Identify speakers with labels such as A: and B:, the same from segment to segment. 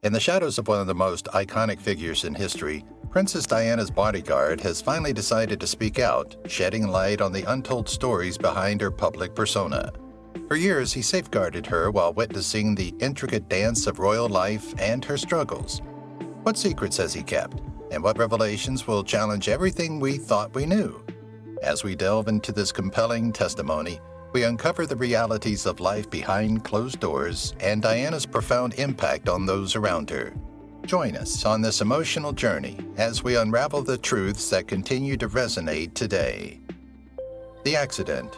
A: In the shadows of one of the most iconic figures in history, Princess Diana's bodyguard has finally decided to speak out, shedding light on the untold stories behind her public persona. For years, he safeguarded her while witnessing the intricate dance of royal life and her struggles. What secrets has he kept, and what revelations will challenge everything we thought we knew? As we delve into this compelling testimony, we uncover the realities of life behind closed doors and Diana's profound impact on those around her. Join us on this emotional journey as we unravel the truths that continue to resonate today. The accident.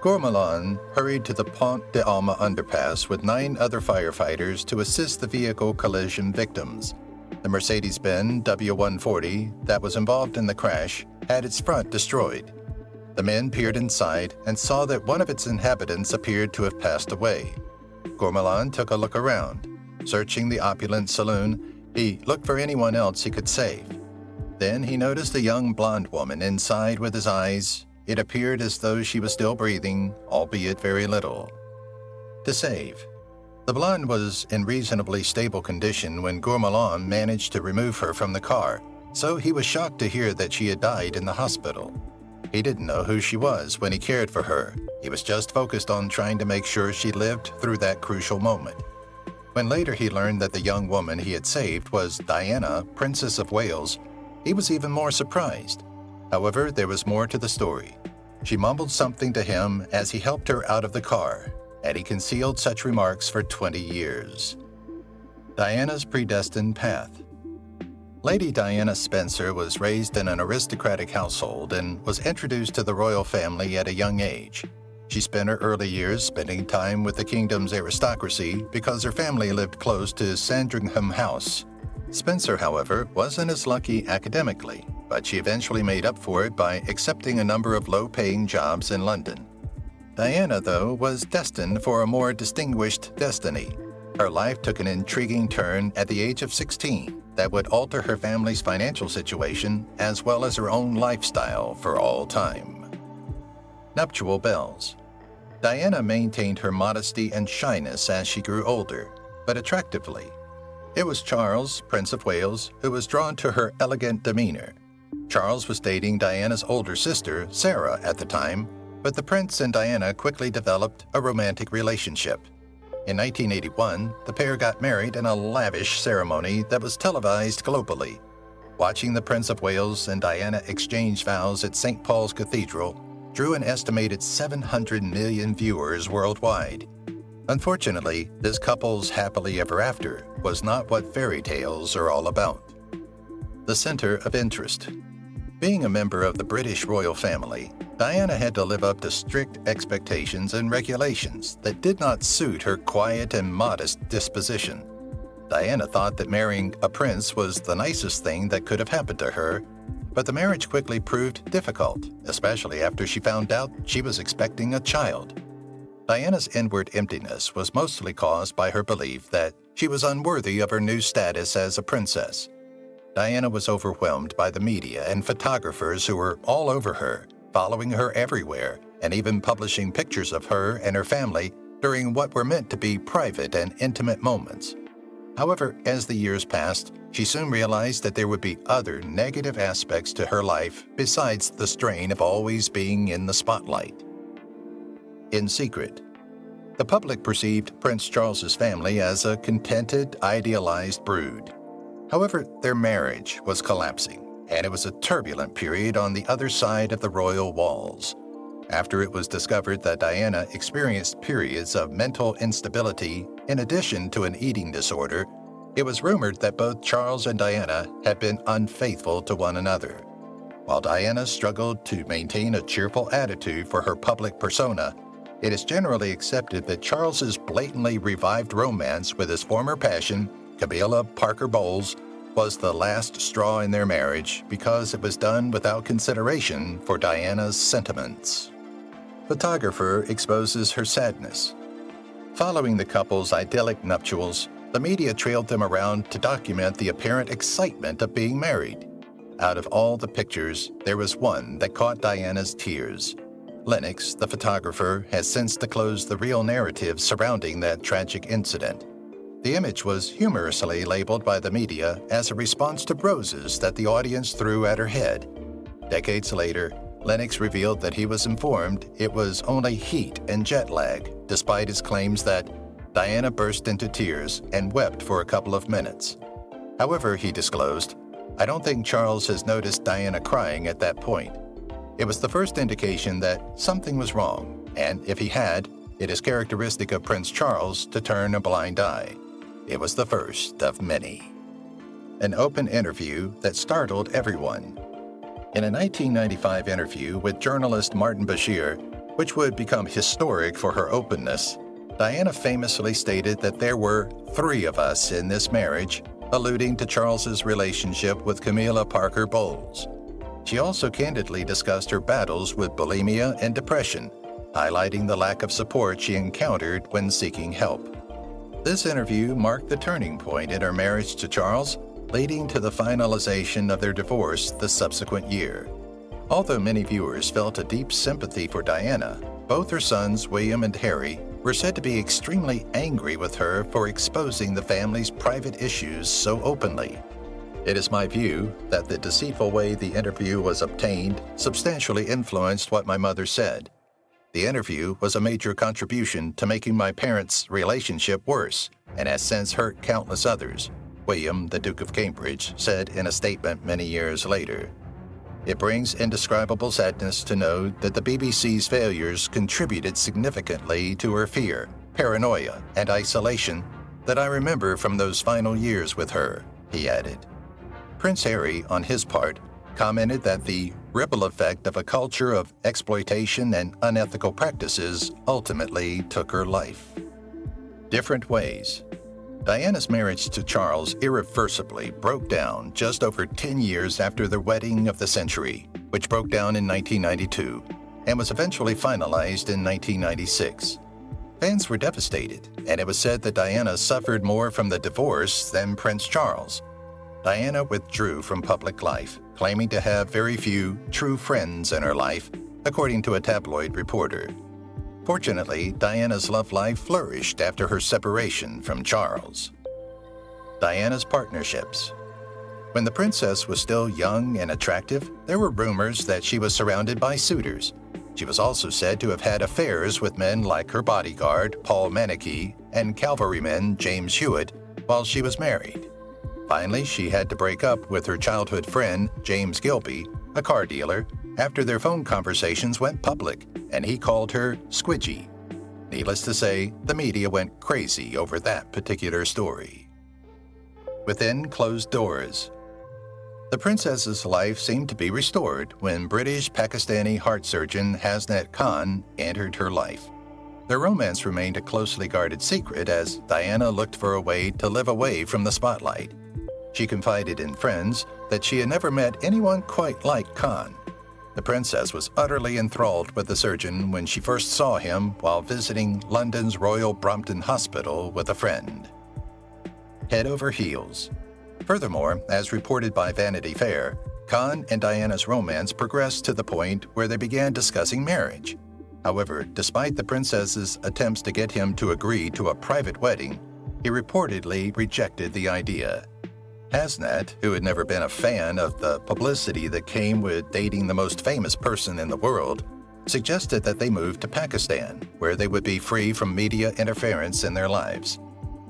A: Galan hurried to the Pont de Alma underpass with 9 other firefighters to assist the vehicle collision victims. The Mercedes-Benz W140 that was involved in the crash had its front destroyed. The men peered inside and saw that one of its inhabitants appeared to have passed away. Galan took a look around. Searching the opulent saloon, he looked for anyone else he could save. Then he noticed a young blonde woman inside with his eyes. It appeared as though she was still breathing, albeit very little. To save. The blonde was in reasonably stable condition when Galan managed to remove her from the car, so he was shocked to hear that she had died in the hospital. He didn't know who she was when he cared for her. He was just focused on trying to make sure she lived through that crucial moment. When later he learned that the young woman he had saved was Diana, Princess of Wales, he was even more surprised. However, there was more to the story. She mumbled something to him as he helped her out of the car, and he concealed such remarks for 20 years. Diana's predestined path. Lady Diana Spencer was raised in an aristocratic household and was introduced to the royal family at a young age. She spent her early years spending time with the kingdom's aristocracy because her family lived close to Sandringham House. Spencer, however, wasn't as lucky academically, but she eventually made up for it by accepting a number of low-paying jobs in London. Diana, though, was destined for a more distinguished destiny. Her life took an intriguing turn at the age of 16 that would alter her family's financial situation as well as her own lifestyle for all time. Nuptial bells. Diana maintained her modesty and shyness as she grew older, but attractively. It was Charles, Prince of Wales, who was drawn to her elegant demeanor. Charles was dating Diana's older sister, Sarah, at the time, but the prince and Diana quickly developed a romantic relationship. In 1981, the pair got married in a lavish ceremony that was televised globally. Watching the Prince of Wales and Diana exchange vows at St. Paul's Cathedral drew an estimated 700 million viewers worldwide. Unfortunately, this couple's happily ever after was not what fairy tales are all about. The center of interest. Being a member of the British royal family, Diana had to live up to strict expectations and regulations that did not suit her quiet and modest disposition. Diana thought that marrying a prince was the nicest thing that could have happened to her, but the marriage quickly proved difficult, especially after she found out she was expecting a child. Diana's inward emptiness was mostly caused by her belief that she was unworthy of her new status as a princess. Diana was overwhelmed by the media and photographers who were all over her, following her everywhere, and even publishing pictures of her and her family during what were meant to be private and intimate moments. However, as the years passed, she soon realized that there would be other negative aspects to her life besides the strain of always being in the spotlight. In secret. The public perceived Prince Charles's family as a contented, idealized brood. However, their marriage was collapsing, and it was a turbulent period on the other side of the royal walls. After it was discovered that Diana experienced periods of mental instability in addition to an eating disorder, it was rumored that both Charles and Diana had been unfaithful to one another. While Diana struggled to maintain a cheerful attitude for her public persona, it is generally accepted that Charles's blatantly revived romance with his former passion, Camilla Parker Bowles, was the last straw in their marriage because it was done without consideration for Diana's sentiments. Photographer exposes her sadness. Following the couple's idyllic nuptials, the media trailed them around to document the apparent excitement of being married. Out of all the pictures, there was one that caught Diana's tears. Lennox, the photographer, has since disclosed the real narrative surrounding that tragic incident. The image was humorously labeled by the media as a response to roses that the audience threw at her head. Decades later, Lennox revealed that he was informed it was only heat and jet lag, despite his claims that Diana burst into tears and wept for a couple of minutes. However, he disclosed, "I don't think Charles has noticed Diana crying at that point. It was the first indication that something was wrong, and if he had, it is characteristic of Prince Charles to turn a blind eye. It was the first of many." An open interview that startled everyone. In a 1995 interview with journalist Martin Bashir, which would become historic for her openness, Diana famously stated that there were 3 of us in this marriage, alluding to Charles's relationship with Camilla Parker Bowles. She also candidly discussed her battles with bulimia and depression, highlighting the lack of support she encountered when seeking help. This interview marked the turning point in her marriage to Charles, leading to the finalization of their divorce the subsequent year. Although many viewers felt a deep sympathy for Diana, both her sons, William and Harry, were said to be extremely angry with her for exposing the family's private issues so openly. It is my view that the deceitful way the interview was obtained substantially influenced what my mother said. The interview was a major contribution to making my parents' relationship worse and has since hurt countless others, William, the Duke of Cambridge, said in a statement many years later. It brings indescribable sadness to know that the BBC's failures contributed significantly to her fear, paranoia, and isolation that I remember from those final years with her, he added. Prince Harry, on his part, commented that the ripple effect of a culture of exploitation and unethical practices ultimately took her life. Different ways. Diana's marriage to Charles irreversibly broke down just over 10 years after their wedding of the century, which broke down in 1992 and was eventually finalized in 1996. Fans were devastated, and it was said that Diana suffered more from the divorce than Prince Charles. Diana withdrew from public life, claiming to have very few true friends in her life, according to a tabloid reporter. Fortunately, Diana's love life flourished after her separation from Charles. Diana's partnerships. When the princess was still young and attractive, there were rumors that she was surrounded by suitors. She was also said to have had affairs with men like her bodyguard, Paul Meneke, and cavalryman James Hewitt, while she was married. Finally, she had to break up with her childhood friend, James Gilby, a car dealer, after their phone conversations went public, and he called her Squidgy. Needless to say, the media went crazy over that particular story. Within closed doors. The princess's life seemed to be restored when British-Pakistani heart surgeon Hasnat Khan entered her life. Their romance remained a closely guarded secret as Diana looked for a way to live away from the spotlight. She confided in friends that she had never met anyone quite like Khan. The princess was utterly enthralled with the surgeon when she first saw him while visiting London's Royal Brompton Hospital with a friend. Head over heels. Furthermore, as reported by Vanity Fair, Khan and Diana's romance progressed to the point where they began discussing marriage. However, despite the princess's attempts to get him to agree to a private wedding, he reportedly rejected the idea. Hasnat, who had never been a fan of the publicity that came with dating the most famous person in the world, suggested that they move to Pakistan, where they would be free from media interference in their lives.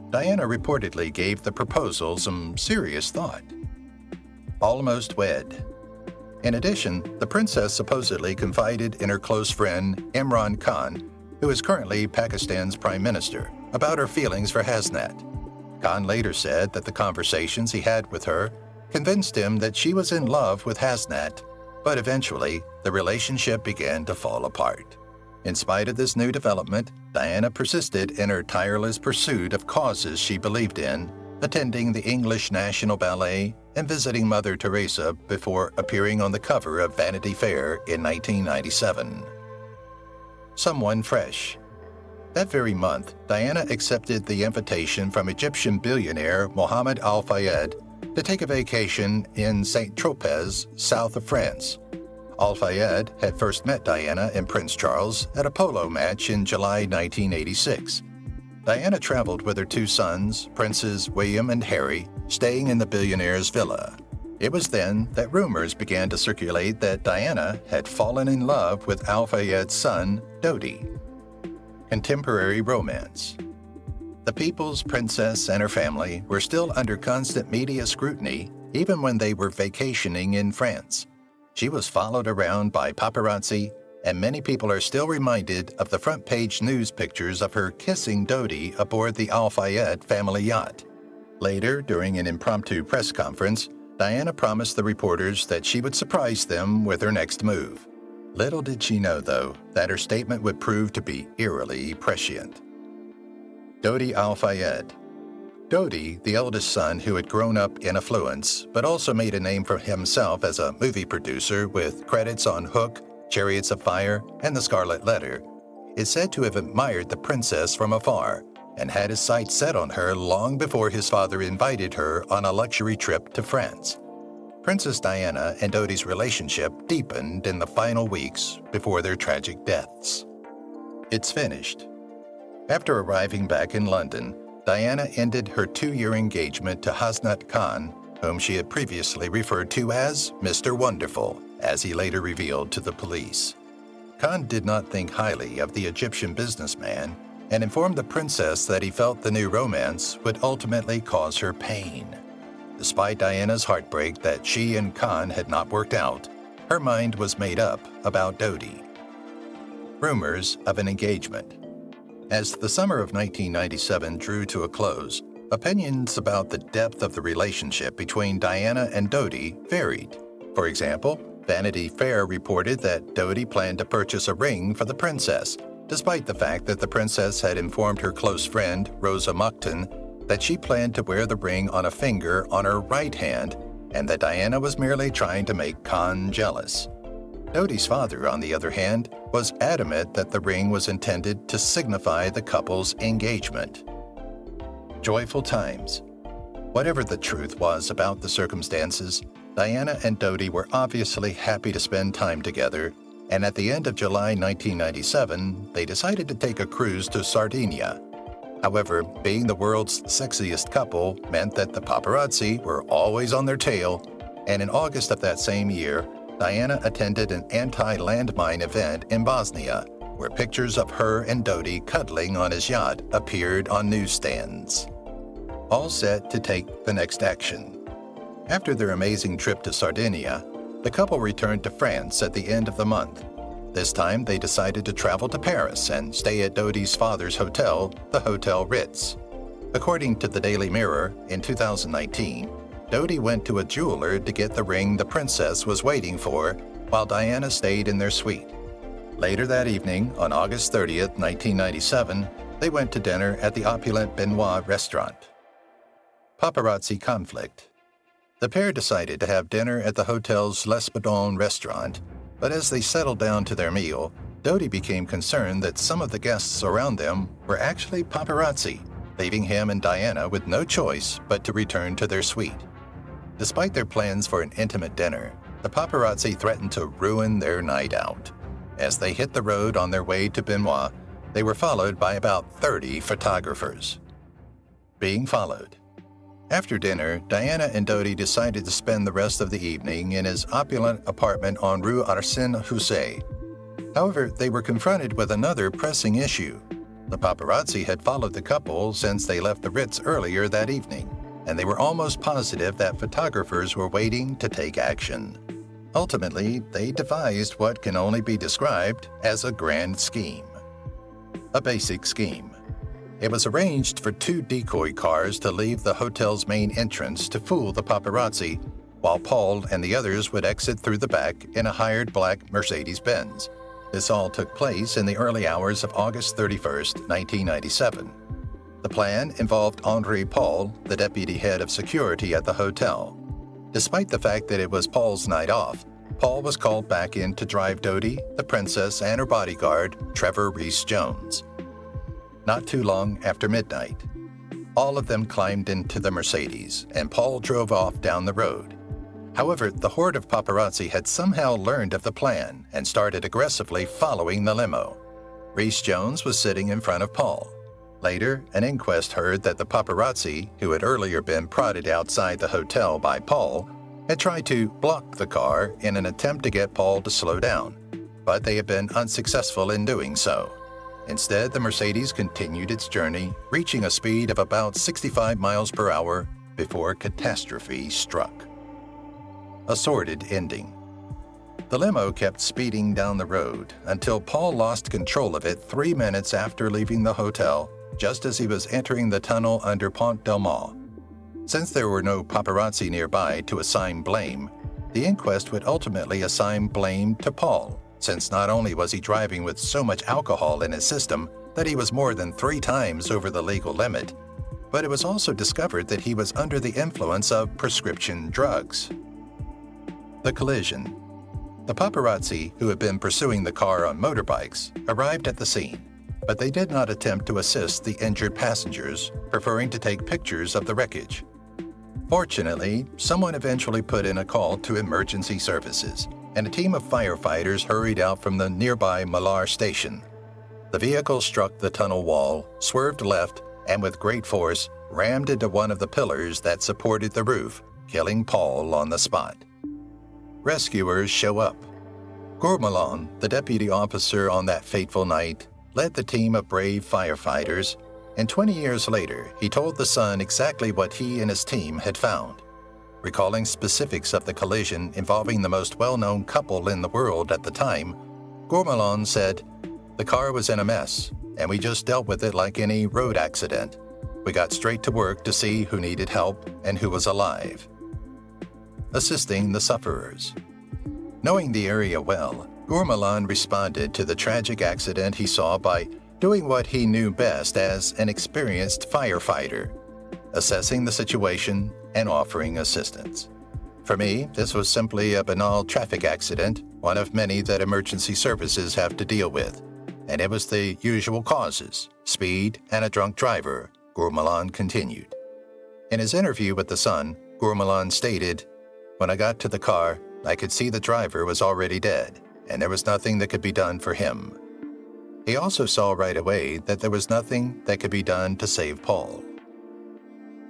A: Diana reportedly gave the proposal some serious thought. Almost wed. In addition, the princess supposedly confided in her close friend Imran Khan, who is currently Pakistan's prime minister, about her feelings for Hasnat. Khan later said that the conversations he had with her convinced him that she was in love with Hasnat, but eventually the relationship began to fall apart. In spite of this new development, Diana persisted in her tireless pursuit of causes she believed in, attending the English National Ballet and visiting Mother Teresa before appearing on the cover of Vanity Fair in 1997. Someone fresh. That very month, Diana accepted the invitation from Egyptian billionaire Doddy Al-Fayed to take a vacation in Saint-Tropez, south of France. Al-Fayed had first met Diana and Prince Charles at a polo match in July 1986. Diana traveled with her two sons, Princes William and Harry, staying in the billionaire's villa. It was then that rumors began to circulate that Diana had fallen in love with Al-Fayed's son, Doddy. Contemporary romance. The People's Princess and her family were still under constant media scrutiny even when they were vacationing in France. She was followed around by paparazzi, and many people are still reminded of the front-page news pictures of her kissing Doddy aboard the Al-Fayed family yacht. Later, during an impromptu press conference, Diana promised the reporters that she would surprise them with her next move. Little did she know, though, that her statement would prove to be eerily prescient. Doddy Al-Fayed. Doddy, the eldest son who had grown up in affluence, but also made a name for himself as a movie producer with credits on Hook, Chariots of Fire, and The Scarlet Letter, is said to have admired the princess from afar and had his sights set on her long before his father invited her on a luxury trip to France. Princess Diana and Doddy's relationship deepened in the final weeks before their tragic deaths. It's finished. After arriving back in London, Diana ended her 2-year engagement to Hasnat Khan, whom she had previously referred to as Mr. Wonderful, as he later revealed to the police. Khan did not think highly of the Egyptian businessman and informed the princess that he felt the new romance would ultimately cause her pain. Despite Diana's heartbreak that she and Khan had not worked out, her mind was made up about Doddy. Rumors of an engagement. As the summer of 1997 drew to a close, opinions about the depth of the relationship between Diana and Doddy varied. For example, Vanity Fair reported that Doddy planned to purchase a ring for the princess, despite the fact that the princess had informed her close friend, Rosa Mukhtan, that she planned to wear the ring on a finger on her right hand and that Diana was merely trying to make Khan jealous. Doddy's father, on the other hand, was adamant that the ring was intended to signify the couple's engagement. Joyful times. Whatever the truth was about the circumstances, Diana and Doddy were obviously happy to spend time together, and at the end of July 1997, they decided to take a cruise to Sardinia. However, being the world's sexiest couple meant that the paparazzi were always on their tail, and in August of that same year, Diana attended an anti-landmine event in Bosnia, where pictures of her and Doddy cuddling on his yacht appeared on newsstands. All set to take the next action. After their amazing trip to Sardinia, the couple returned to France at the end of the month. This time, they decided to travel to Paris and stay at Doddy's father's hotel, the Hotel Ritz. According to the Daily Mirror, in 2019, Doddy went to a jeweler to get the ring the princess was waiting for, while Diana stayed in their suite. Later that evening, on August 30th, 1997, they went to dinner at the opulent Benoit restaurant. Paparazzi conflict. The pair decided to have dinner at the hotel's L'Espadon restaurant, but as they settled down to their meal, Doddy became concerned that some of the guests around them were actually paparazzi, leaving him and Diana with no choice but to return to their suite. Despite their plans for an intimate dinner, the paparazzi threatened to ruin their night out. As they hit the road on their way to Benoit, they were followed by about 30 photographers. Being followed. After dinner, Diana and Doddy decided to spend the rest of the evening in his opulent apartment on Rue Arsène Houssaye. However, they were confronted with another pressing issue. The paparazzi had followed the couple since they left the Ritz earlier that evening, and they were almost positive that photographers were waiting to take action. Ultimately, they devised what can only be described as a grand scheme. A basic scheme. It was arranged for 2 decoy cars to leave the hotel's main entrance to fool the paparazzi, while Paul and the others would exit through the back in a hired black Mercedes-Benz. This all took place in the early hours of August 31st, 1997. The plan involved Henri Paul, the deputy head of security at the hotel. Despite the fact that it was Paul's night off, Paul was called back in to drive Doddy, the princess, and her bodyguard, Trevor Rees-Jones. Not too long after midnight, all of them climbed into the Mercedes, and Paul drove off down the road. However, the horde of paparazzi had somehow learned of the plan and started aggressively following the limo. Rees-Jones was sitting in front of Paul. Later, an inquest heard that the paparazzi, who had earlier been prodded outside the hotel by Paul, had tried to block the car in an attempt to get Paul to slow down, but they had been unsuccessful in doing so. Instead, the Mercedes continued its journey, reaching a speed of about 65 miles per hour before catastrophe struck. A sordid ending. The limo kept speeding down the road until Paul lost control of it 3 minutes after leaving the hotel, just as he was entering the tunnel under Pont del Mar. Since there were no paparazzi nearby to assign blame, the inquest would ultimately assign blame to Paul, since not only was he driving with so much alcohol in his system that he was more than 3 times over the legal limit, but it was also discovered that he was under the influence of prescription drugs. The collision. The paparazzi, who had been pursuing the car on motorbikes, arrived at the scene, but they did not attempt to assist the injured passengers, preferring to take pictures of the wreckage. Fortunately, someone eventually put in a call to emergency services, and a team of firefighters hurried out from the nearby Malar station. The vehicle struck the tunnel wall, swerved left, and with great force, rammed into one of the pillars that supported the roof, killing Paul on the spot. Rescuers show up. Gourmelon, the deputy officer on that fateful night, led the team of brave firefighters, and 20 years later, he told the Sun exactly what he and his team had found. Recalling specifics of the collision involving the most well-known couple in the world at the time, Gourmelon said, "The car was in a mess, and we just dealt with it like any road accident. We got straight to work to see who needed help and who was alive." Assisting the sufferers. Knowing the area well, Gourmelon responded to the tragic accident he saw by doing what he knew best as an experienced firefighter, assessing the situation and offering assistance. For me, this was simply a banal traffic accident, one of many that emergency services have to deal with, and it was the usual causes, speed and a drunk driver, Gourmelon continued. In his interview with The Sun, Gourmelon stated, "When I got to the car, I could see the driver was already dead, and there was nothing that could be done for him." He also saw right away that there was nothing that could be done to save Paul.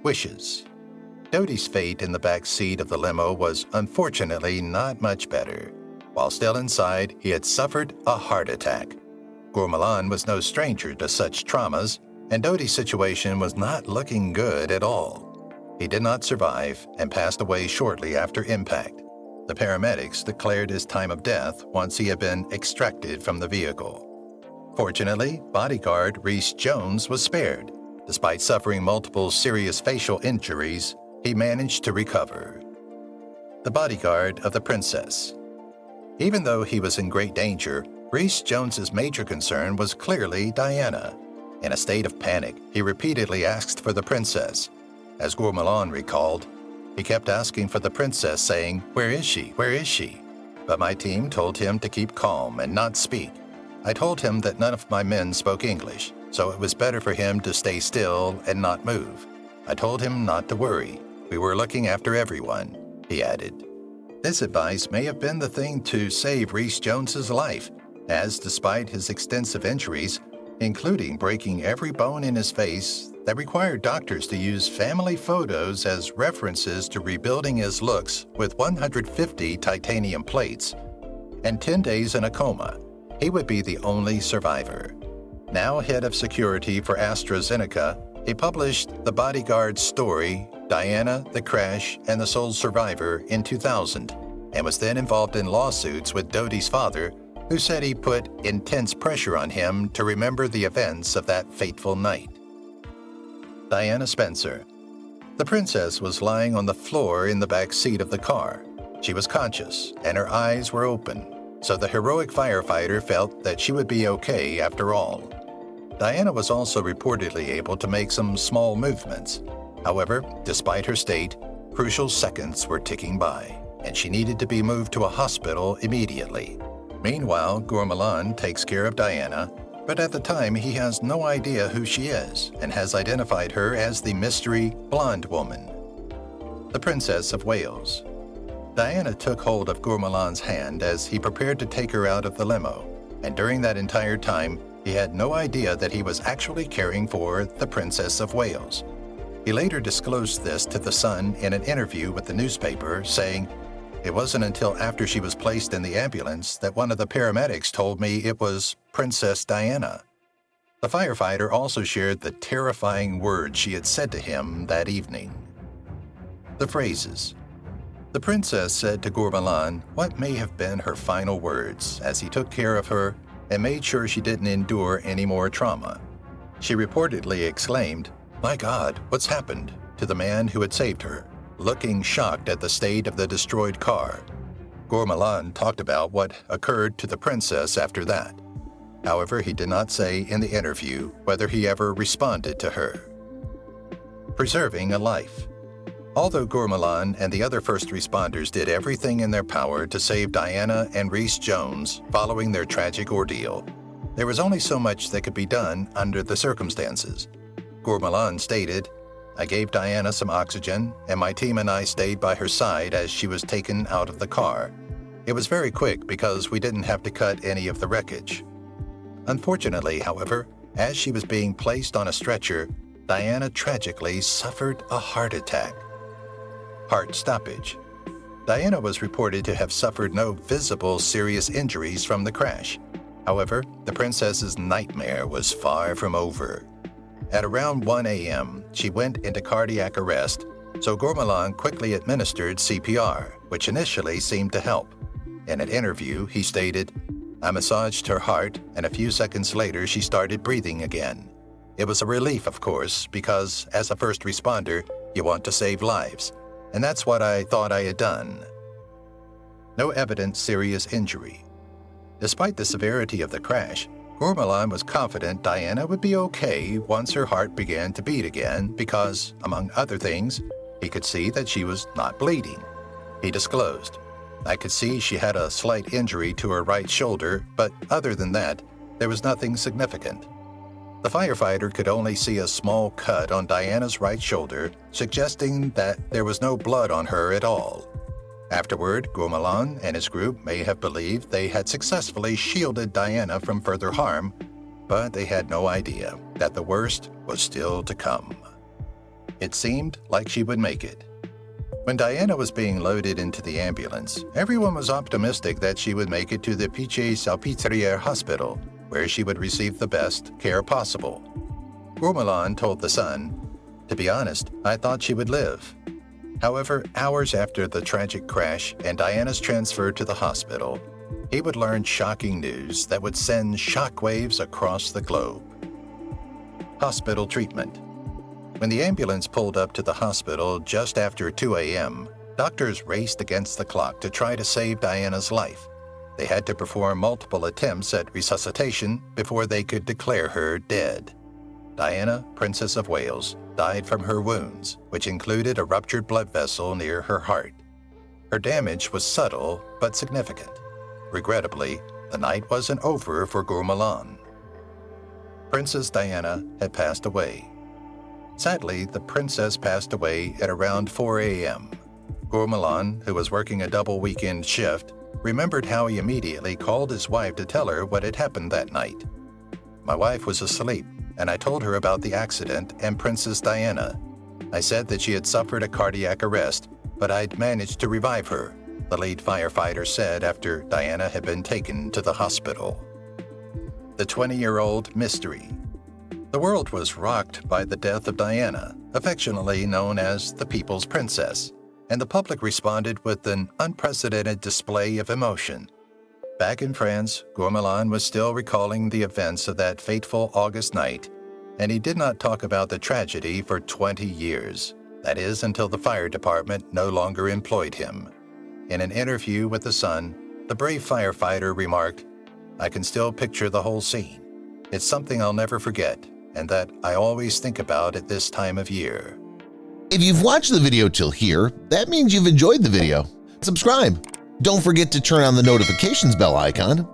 A: Wishes. Doddy's fate in the back seat of the limo was unfortunately not much better. While still inside, he had suffered a heart attack. Gourmelon was no stranger to such traumas, and Doddy's situation was not looking good at all. He did not survive and passed away shortly after impact. The paramedics declared his time of death once he had been extracted from the vehicle. Fortunately, Bodyguard Rhys Jones was spared. Despite suffering multiple serious facial injuries, he managed to recover. The bodyguard of the princess. Even though he was in great danger, Rhys Jones's major concern was clearly Diana. In a state of panic, he repeatedly asked for the princess. As Gourmelon recalled, he kept asking for the princess, saying, "Where is she? Where is she?" But my team told him to keep calm and not speak. I told him that none of my men spoke English, so it was better for him to stay still and not move. I told him not to worry. We were looking after everyone, he added. This advice may have been the thing to save Rhys Jones's life, as despite his extensive injuries, including breaking every bone in his face, that required doctors to use family photos as references to rebuilding his looks with 150 titanium plates, and 10 days in a coma, he would be the only survivor. Now head of security for AstraZeneca, he published The Bodyguard story, Diana, the Crash, and the Sole Survivor in 2000, and was then involved in lawsuits with Doddy's father, who said he put intense pressure on him to remember the events of that fateful night. Diana Spencer. The princess was lying on the floor in the back seat of the car. She was conscious, and her eyes were open, so the heroic firefighter felt that she would be okay after all. Diana was also reportedly able to make some small movements. However, despite her state, crucial seconds were ticking by, and she needed to be moved to a hospital immediately. Meanwhile, Gourmelon takes care of Diana, but at the time he has no idea who she is and has identified her as the mystery blonde woman. The Princess of Wales. Diana took hold of Gourmelon's hand as he prepared to take her out of the limo, and during that entire time, He had no idea that he was actually caring for the Princess of Wales. He later disclosed this to The Sun in an interview with the newspaper, saying, "It wasn't until after she was placed in the ambulance that one of the paramedics told me it was Princess Diana." The firefighter also shared the terrifying words she had said to him that evening. The phrases. The princess said to Gourmalan what may have been her final words as he took care of her and made sure she didn't endure any more trauma. She reportedly exclaimed, "My God, what's happened?" to the man who had saved her, looking shocked at the state of the destroyed car. Gourmalan talked about what occurred to the princess after that. However, he did not say in the interview whether he ever responded to her. Preserving a life. Although Gourmalan and the other first responders did everything in their power to save Diana and Rhys Jones following their tragic ordeal, there was only so much that could be done under the circumstances. Gourmalan stated, "I gave Diana some oxygen, and my team and I stayed by her side as she was taken out of the car. It was very quick because we didn't have to cut any of the wreckage." Unfortunately, however, as she was being placed on a stretcher, Diana tragically suffered a heart attack. Heart stoppage. Diana was reported to have suffered no visible serious injuries from the crash. However, the princess's nightmare was far from over. At around 1 a.m., she went into cardiac arrest, so Gourmalan quickly administered CPR, which initially seemed to help. In an interview, he stated, "I massaged her heart, and a few seconds later she started breathing again. It was a relief, of course, because as a first responder, you want to save lives, and that's what I thought I had done." No evident serious injury. Despite the severity of the crash, Gourmalan was confident Diana would be okay once her heart began to beat again because, among other things, he could see that she was not bleeding. He disclosed, "I could see she had a slight injury to her right shoulder, but other than that, there was nothing significant." The firefighter could only see a small cut on Diana's right shoulder, suggesting that there was no blood on her at all. Afterward, Gourmalan and his group may have believed they had successfully shielded Diana from further harm, but they had no idea that the worst was still to come. It seemed like she would make it. When Diana was being loaded into the ambulance, everyone was optimistic that she would make it to the Piche-Salpêtrière hospital, where she would receive the best care possible. Gourmalan told The Sun, "To be honest, I thought she would live." However, hours after the tragic crash and Diana's transfer to the hospital, he would learn shocking news that would send shockwaves across the globe. Hospital treatment. When the ambulance pulled up to the hospital just after 2 a.m., doctors raced against the clock to try to save Diana's life. They had to perform multiple attempts at resuscitation before they could declare her dead. Diana, Princess of Wales, died from her wounds, which included a ruptured blood vessel near her heart. Her damage was subtle but significant. Regrettably, the night wasn't over for Gourmalan. Princess Diana had passed away. Sadly, the princess passed away at around 4 a.m. Gourmalan, who was working a double weekend shift, remembered how he immediately called his wife to tell her what had happened that night. "My wife was asleep, and I told her about the accident and Princess Diana. I said that she had suffered a cardiac arrest, but I'd managed to revive her," the lead firefighter said after Diana had been taken to the hospital. The 20-year-old mystery. The world was rocked by the death of Diana, affectionately known as the People's Princess, and the public responded with an unprecedented display of emotion. Back in France, Gourmalan was still recalling the events of that fateful August night, and he did not talk about the tragedy for 20 years. That is, until the fire department no longer employed him. In an interview with The Sun, the brave firefighter remarked, "I can still picture the whole scene. It's something I'll never forget, and that I always think about at this time of year."
B: If you've watched the video till here, that means you've enjoyed the video. Subscribe. Don't forget to turn on the notifications bell icon